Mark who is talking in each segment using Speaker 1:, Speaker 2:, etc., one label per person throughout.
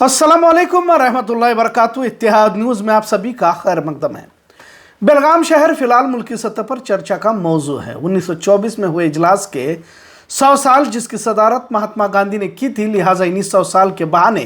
Speaker 1: अस्सलाम वालेकुम रहमतुल्लाहि व बरकातुहू। इत्तेहाद न्यूज़ में आप सभी का खैर मकदम है। बेलगाम शहर फिलहाल मुल्की सतह पर चर्चा का मौजू है। 1924 में हुए इजलास के 100 साल जिसकी सदारत महात्मा गांधी ने की थी, लिहाजा इन्हीं 100 साल के बहाने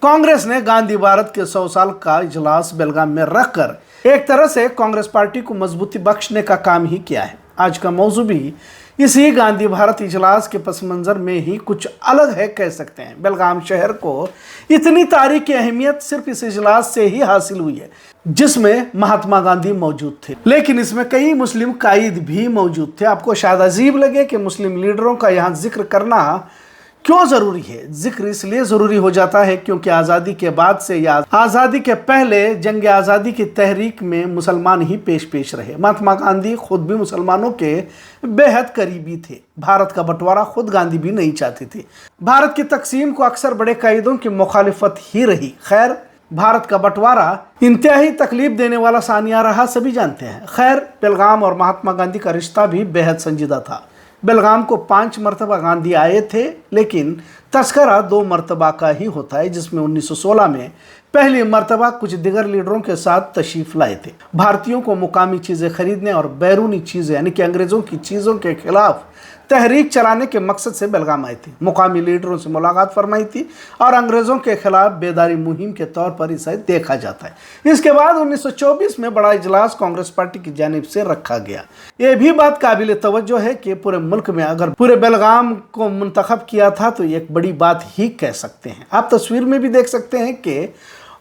Speaker 1: कांग्रेस ने गांधी भारत के 100 साल का इजलास बेलगाम में रखकर एक तरह से कांग्रेस पार्टी को मजबूती बख्शने का काम ही किया है। आज का मौजू भी इसी गांधी भारत इजलास के पस मंजर में ही कुछ अलग है, कह सकते हैं। बेलगाम शहर को इतनी तारीखी अहमियत सिर्फ इस इजलास से ही हासिल हुई है जिसमें महात्मा गांधी मौजूद थे, लेकिन इसमें कई मुस्लिम कायद भी मौजूद थे। आपको शायद अजीब लगे कि मुस्लिम लीडरों का यहाँ जिक्र करना क्यों जरूरी है। जिक्र इसलिए जरूरी हो जाता है क्योंकि आज़ादी के बाद से या आज़ादी के पहले जंग आज़ादी की तहरीक में मुसलमान ही पेश रहे। महात्मा गांधी खुद भी मुसलमानों के बेहद करीबी थे। भारत का बंटवारा खुद गांधी भी नहीं चाहते थे। भारत की तकसीम को अक्सर बड़े कायदों की मुखालिफत ही रही। खैर, भारत का बंटवारा इंतहाई तकलीफ देने वाला सानिया रहा, सभी जानते हैं। खैर, बेलगाम और महात्मा गांधी का रिश्ता भी बेहद संजीदा था। बेलगाम को 5 मरतबा गांधी आए थे, लेकिन तस्करा 2 मरतबा का ही होता है, जिसमें 1916 में पहली मरतबा कुछ दिगर लीडरों के साथ तशरीफ लाए थे। भारतीयों को मुकामी चीज़ें खरीदने और बैरूनी चीज़ें यानी कि अंग्रेज़ों की चीज़ों के खिलाफ तहरीक चलाने के मकसद से बेलगाम आए थे। मुकामी लीडरों से मुलाकात फरमाई थी और अंग्रेज़ों के खिलाफ बेदारी मुहिम के तौर पर इसे देखा जाता है। इसके बाद 1924 में बड़ा इजलास कांग्रेस पार्टी की जानिब से रखा गया। ये भी बात काबिल तवज्जो है कि पूरे मुल्क में अगर पूरे बेलगाम को मुंतखब किया था तो एक बड़ी बात ही कह सकते हैं। आप तस्वीर में भी देख सकते हैं कि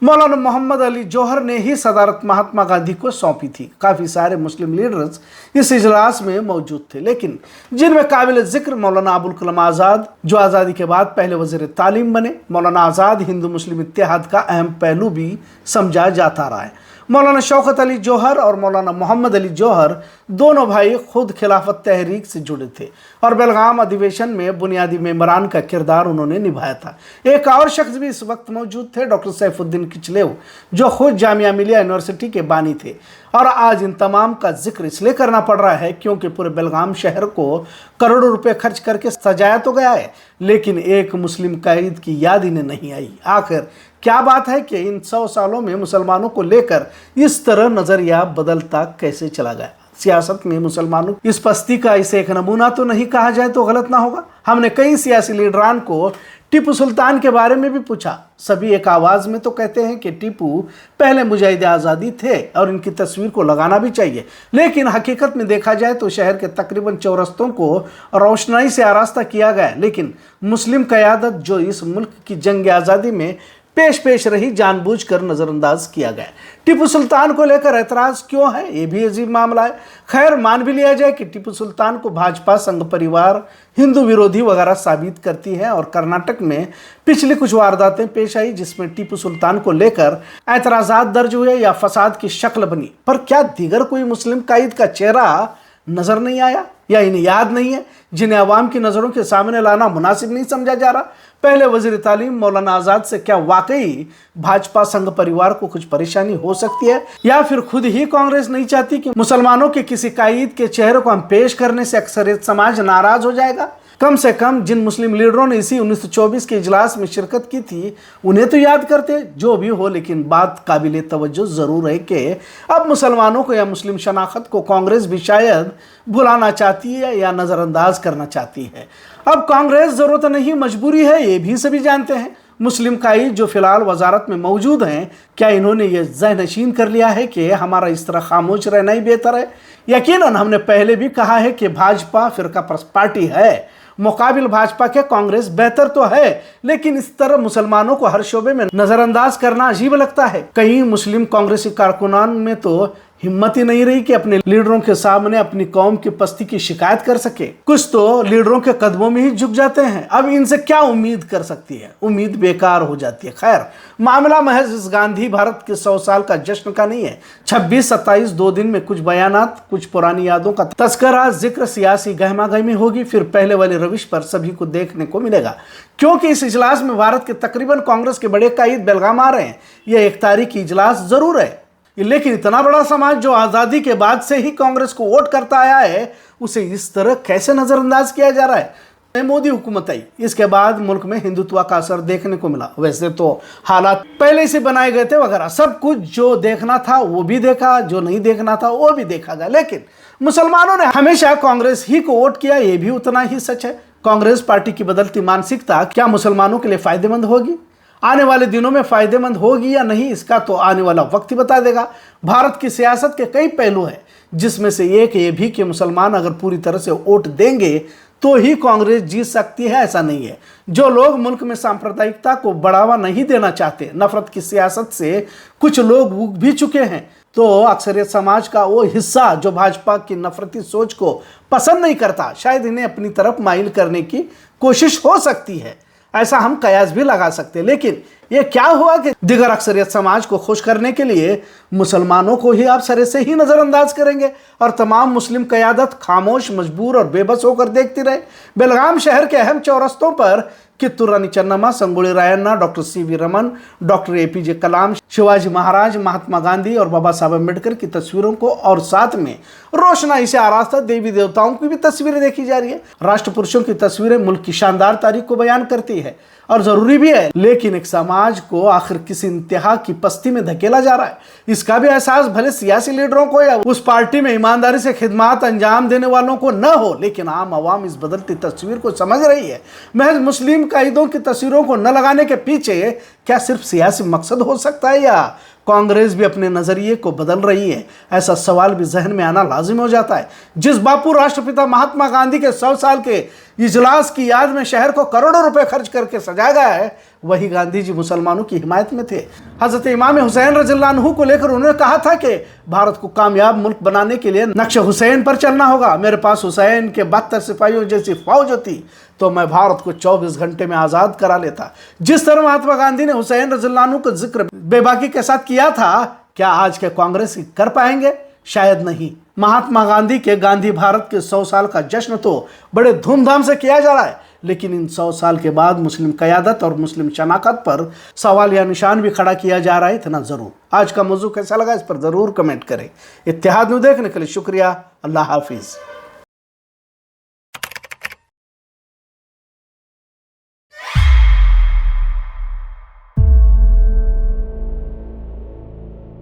Speaker 1: मौलाना मोहम्मद अली जौहर ने ही सदारत महात्मा गांधी को सौंपी थी। काफ़ी सारे मुस्लिम लीडर्स इस इजलास में मौजूद थे, लेकिन जिनमें काबिल जिक्र मौलाना अबुल कलाम आज़ाद, जो आज़ादी के बाद पहले वज़ीर तालीम बने। मौलाना आज़ाद हिंदू मुस्लिम इत्तेहाद का अहम पहलू भी समझा जाता रहा है। मौलाना शौकत अली जौहर और मौलाना मोहम्मद अली जौहर दोनों भाई खुद खिलाफत तहरीक से जुड़े थे और बेलगाम अधिवेशन में बुनियादी मेंबरान का किरदार उन्होंने निभाया था। एक और शख्स भी इस वक्त मौजूद थे, डॉक्टर सैफुद्दीन किचलेव, जो खुद जामिया मिलिया यूनिवर्सिटी के बानी थे। और आज इन तमाम का जिक्र इसलिए करना पड़ रहा है क्योंकि पूरे बेलगाम शहर को करोड़ों रुपए खर्च करके सजाया तो गया है, लेकिन एक मुस्लिम कायद की याद इन्हें नहीं आई। आखिर क्या बात है कि इन 100 सालों में मुसलमानों को लेकर इस तरह नजरिया बदलता कैसे चला गया। सियासत में मुसलमानों इस पस्ती का इसे एक नमूना तो नहीं कहा जाए तो गलत ना होगा। हमने कई सियासी लीडरान को टीपू सुल्तान के बारे में भी पूछा। सभी एक आवाज़ में तो कहते हैं कि टीपू पहले मुजाहिद आज़ादी थे और इनकी तस्वीर को लगाना भी चाहिए, लेकिन हकीकत में देखा जाए तो शहर के तकरीबन चौरस्तों को रोशनाई से आरास्ता किया गया, लेकिन मुस्लिम क़यादत जो इस मुल्क की जंग आज़ादी में पेश रही जानबूझकर नज़रअंदाज किया गया। टीपू सुल्तान को लेकर एतराज़ क्यों है, ये भी अजीब मामला है। खैर, मान भी लिया जाए कि टीपू सुल्तान को भाजपा, संघ परिवार, हिंदू विरोधी वगैरह साबित करती है और कर्नाटक में पिछली कुछ वारदातें पेश आई जिसमें टीपू सुल्तान को लेकर एतराज़ात दर्ज हुए या फसाद की शक्ल बनी। पर क्या दीगर कोई मुस्लिम कायद का चेहरा नज़र नहीं आया या इन्हें याद नहीं है जिन्हें अवाम की नज़रों के सामने लाना मुनासिब नहीं समझा जा रहा? पहले वज़ीर तालीम मौलाना आज़ाद से क्या वाकई भाजपा संघ परिवार को कुछ परेशानी हो सकती है, या फिर खुद ही कांग्रेस नहीं चाहती कि मुसलमानों के किसी कायद के चेहरे को हम पेश करने से अक्सरियत समाज नाराज हो जाएगा? कम से कम जिन मुस्लिम लीडरों ने इसी 1924 के इजलास में शिरकत की थी उन्हें तो याद करते। जो भी हो, लेकिन बात काबिल तवज्जो ज़रूर है कि अब मुसलमानों को या मुस्लिम शनाख्त को कांग्रेस भी शायद भुलाना चाहती है या नज़रअंदाज करना चाहती है। अब कांग्रेस ज़रूरत नहीं मजबूरी है, ये भी सभी जानते हैं। मुस्लिम कायद जो फिलहाल वजारत में मौजूद हैं, क्या इन्होंने ये ज़हनशीन कर लिया है कि हमारा इस तरह खामोश रहना ही बेहतर है? यकीनन हमने पहले भी कहा है कि भाजपा फ़िरका पार्टी है, मुकाबिल भाजपा के कांग्रेस बेहतर तो है, लेकिन इस तरह मुसलमानों को हर शोबे में नज़रअंदाज करना अजीब लगता है। कई मुस्लिम कांग्रेसी कारकुनान में तो हिम्मत ही नहीं रही कि अपने लीडरों के सामने अपनी कौम की पस्ती की शिकायत कर सके। कुछ तो लीडरों के कदमों में ही झुक जाते हैं। अब इनसे क्या उम्मीद कर सकती है? उम्मीद बेकार हो जाती है। खैर, मामला महज इस गांधी भारत के 100 साल का जश्न का नहीं है। 26-27 2 दिन में कुछ बयानात, कुछ पुरानी यादों का तस्करा, जिक्र, सियासी गहमा गहमी होगी, फिर पहले वाले रविश पर सभी को देखने को मिलेगा। क्योंकि इस इजलास में भारत के तकरीबन कांग्रेस के बड़े कायद बेलगाम आ रहे हैं। यह एक तारीखी इजलास जरूर है, लेकिन इतना बड़ा समाज जो आज़ादी के बाद से ही कांग्रेस को वोट करता आया है, उसे इस तरह कैसे नज़रअंदाज किया जा रहा है? मोदी हुकूमत आई, इसके बाद मुल्क में हिंदुत्व का असर देखने को मिला। वैसे तो हालात पहले से बनाए गए थे वगैरह, सब कुछ जो देखना था वो भी देखा, जो नहीं देखना था वो भी देखा गया, लेकिन मुसलमानों ने हमेशा कांग्रेस ही को वोट किया, ये भी उतना ही सच है। कांग्रेस पार्टी की बदलती मानसिकता क्या मुसलमानों के लिए फायदेमंद होगी? आने वाले दिनों में फायदेमंद होगी या नहीं, इसका तो आने वाला वक्त ही बता देगा। भारत की सियासत के कई पहलू हैं, जिसमें से एक ये भी कि मुसलमान अगर पूरी तरह से वोट देंगे तो ही कांग्रेस जीत सकती है, ऐसा नहीं है। जो लोग मुल्क में सांप्रदायिकता को बढ़ावा नहीं देना चाहते, नफरत की सियासत से कुछ लोग उग भी चुके हैं, तो अक्सरियत समाज का वो हिस्सा जो भाजपा की नफरती सोच को पसंद नहीं करता, शायद इन्हें अपनी तरफ माइल करने की कोशिश हो सकती है, ऐसा हम कयास भी लगा सकते हैं। लेकिन ये क्या हुआ कि दिगर अक्सरियत समाज को खुश करने के लिए मुसलमानों को ही आप सरे से ही नजरअंदाज करेंगे और तमाम मुस्लिम क़यादत खामोश, मजबूर और बेबस होकर देखती रहे। बेलगाम शहर के अहम चौरस्तों पर Kittur Rani Channamma, Sangolli Rayanna, doctor CV Raman, doctor APJ Kalam, Shivaji Maharaj, Mahatma Gandhi और बाबा साहब अम्बेडकर की तस्वीरों को और साथ में रोशनाई से आरास्ता देवी देवताओं की भी तस्वीरें देखी जा रही है। राष्ट्र पुरुषों की तस्वीरें मुल्क की शानदार तारीख को बयान करती है और जरूरी भी है, लेकिन एक समाज को आखिर किसी इंतहा की पस्ती में धकेला जा रहा है, इसका भी एहसास भले सियासी लीडरों को या उस पार्टी में ईमानदारी से खिदमत अंजाम देने वालों को न हो, लेकिन आम आवाम इस बदलती तस्वीर को समझ रही है। महज मुस्लिम कायदों की तस्वीरों को न लगाने के पीछे क्या सिर्फ सियासी मकसद हो सकता है या कांग्रेस भी अपने नजरिए को बदल रही है? ऐसा सवाल भी जहन में आना लाजिम हो जाता है। जिस बापू राष्ट्रपिता महात्मा गांधी के 100 साल के इजलास की याद में शहर को करोड़ों रुपए खर्च करके सजाया गया है, वही गांधी जी मुसलमानों की हिमायत में थे। हजरत इमाम हुसैन रज़ियल्लाहु अन्हु को लेकर उन्होंने कहा था कि भारत को कामयाब मुल्क बनाने के लिए नक्श हुसैन पर चलना होगा। मेरे पास हुसैन के 72 सिपाहियों जैसी फौज होती तो मैं भारत को 24 घंटे में आज़ाद करा लेता। जिस तरह महात्मा गांधी ने हुसैन रज़ियल्लाहु अन्हु का जिक्र बेबाकी के साथ किया था, क्या आज के कांग्रेस कर पाएंगे? शायद नहीं। महात्मा गांधी के गांधी भारत के 100 साल का जश्न तो बड़े धूमधाम से किया जा रहा है, लेकिन इन 100 साल के बाद मुस्लिम क़यादत और मुस्लिम शनाख्त पर सवाल या निशान भी खड़ा किया जा रहा है। इतना ज़रूर। आज का मौजू कैसा लगा इस पर ज़रूर कमेंट करें। इत्तेहाद न्यूज़ देखने के लिए शुक्रिया। अल्लाह हाफिज़।